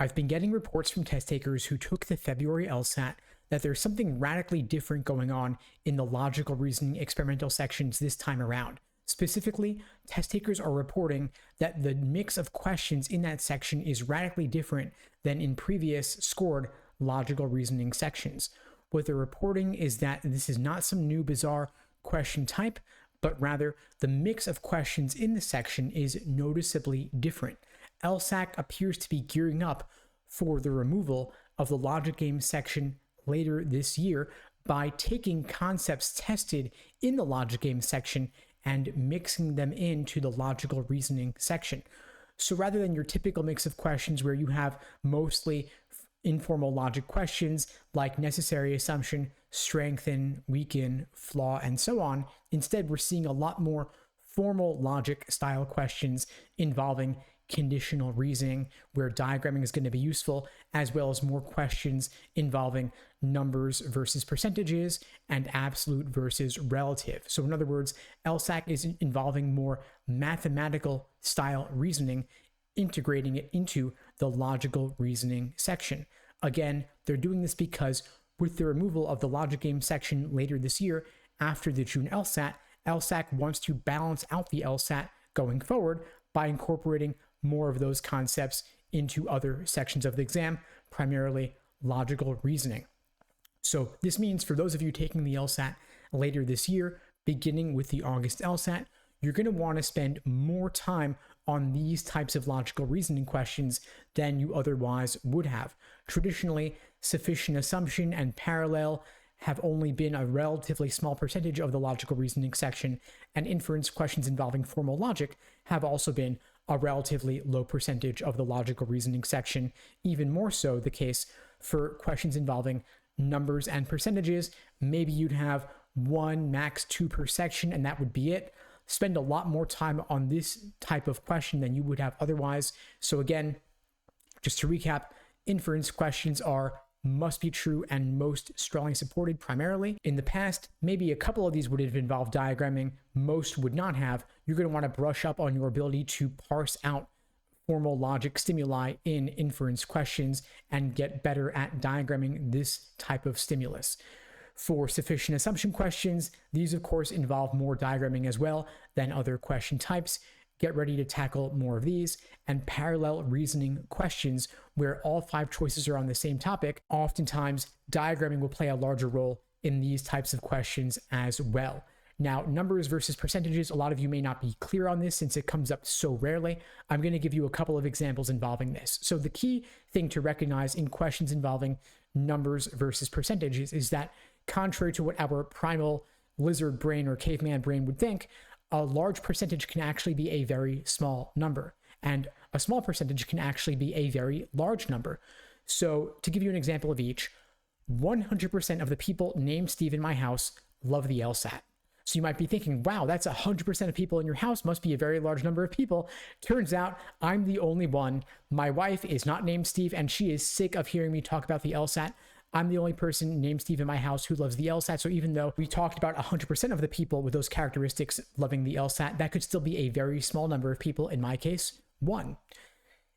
I've been getting reports from test takers who took the February LSAT that there's something radically different going on in the logical reasoning experimental sections this time around. Specifically, test takers are reporting that the mix of questions in that section is radically different than in previous scored logical reasoning sections. What they're reporting is that this is not some new bizarre question type, but rather the mix of questions in the section is noticeably different. LSAC appears to be gearing up for the removal of the logic game section later this year by taking concepts tested in the logic game section and mixing them into the logical reasoning section. So rather than your typical mix of questions where you have mostly informal logic questions like necessary assumption, strengthen, weaken, flaw, and so on, instead we're seeing a lot more formal logic style questions involving conditional reasoning, where diagramming is going to be useful, as well as more questions involving numbers versus percentages and absolute versus relative. So in other words, LSAC is involving more mathematical style reasoning, integrating it into the logical reasoning section. Again, they're doing this because with the removal of the logic game section later this year, after the June LSAT, LSAC wants to balance out the LSAT going forward by incorporating more of those concepts into other sections of the exam, primarily logical reasoning. So this means for those of you taking the LSAT later this year, beginning with the August LSAT, you're going to want to spend more time on these types of logical reasoning questions than you otherwise would have. Traditionally, sufficient assumption and parallel have only been a relatively small percentage of the logical reasoning section, and inference questions involving formal logic have also been a relatively low percentage of the logical reasoning section, even more so the case for questions involving numbers and percentages. Maybe you'd have 1, max 2 per section, and that would be it. Spend a lot more time on this type of question than you would have otherwise. So again, just to recap, inference questions must be true and most strongly supported primarily. In the past, maybe a couple of these would have involved diagramming, most would not have. You're going to want to brush up on your ability to parse out formal logic stimuli in inference questions and get better at diagramming this type of stimulus. For sufficient assumption questions, these of course involve more diagramming as well than other question types. Get ready to tackle more of these. And parallel reasoning questions, where all 5 choices are on the same topic, oftentimes diagramming will play a larger role in these types of questions as well. Now, numbers versus percentages, a lot of you may not be clear on this since it comes up so rarely. I'm going to give you a couple of examples involving this. So the key thing to recognize in questions involving numbers versus percentages is that, contrary to what our primal lizard brain or caveman brain would think, a large percentage can actually be a very small number, and a small percentage can actually be a very large number. So to give you an example of each, 100% of the people named Steve in my house love the LSAT. So you might be thinking, wow, that's 100% of people in your house, must be a very large number of people. Turns out I'm the only one. My wife is not named Steve, and she is sick of hearing me talk about the LSAT. I'm the only person named Steve in my house who loves the LSAT. So even though we talked about 100% of the people with those characteristics loving the LSAT, that could still be a very small number of people, in my case, 1.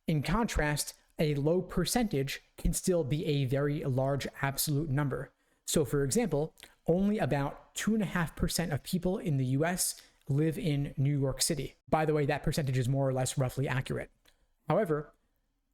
In contrast, a low percentage can still be a very large absolute number. So for example, only about 2.5% of people in the US live in New York City. By the way, that percentage is more or less roughly accurate. However,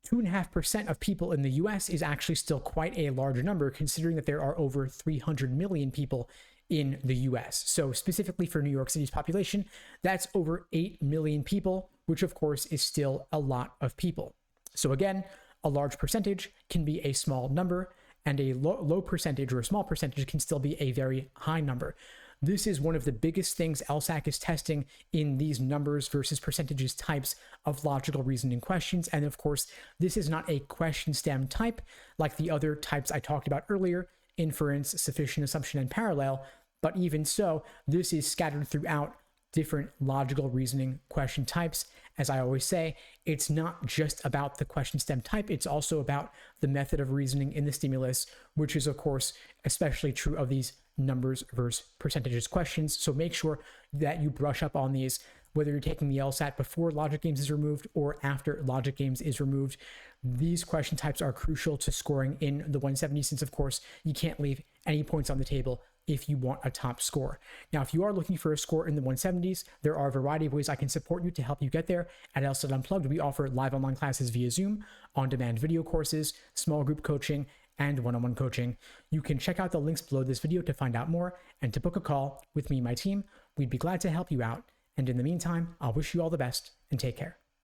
2.5% of people in the US is actually still quite a large number, considering that there are over 300 million people in the US. So specifically for New York City's population, that's over 8 million people, which of course is still a lot of people. So again, a large percentage can be a small number, and a low percentage or a small percentage can still be a very high number. This is one of the biggest things LSAC is testing in these numbers versus percentages types of logical reasoning questions. And of course, this is not a question stem type like the other types I talked about earlier, inference, sufficient assumption, and parallel. But even so, this is scattered throughout different logical reasoning question types. As I always say, it's not just about the question stem type, it's also about the method of reasoning in the stimulus, which is of course especially true of these numbers versus percentages questions. So make sure that you brush up on these whether you're taking the LSAT before logic games is removed or after logic games is removed. These question types are crucial to scoring in the 170, since of course you can't leave any points on the table if you want a top score. Now, if you are looking for a score in the 170s, there are a variety of ways I can support you to help you get there. At LSAT Unplugged, we offer live online classes via Zoom, on-demand video courses, small group coaching, and one-on-one coaching. You can check out the links below this video to find out more and to book a call with me and my team. We'd be glad to help you out. And in the meantime, I'll wish you all the best and take care.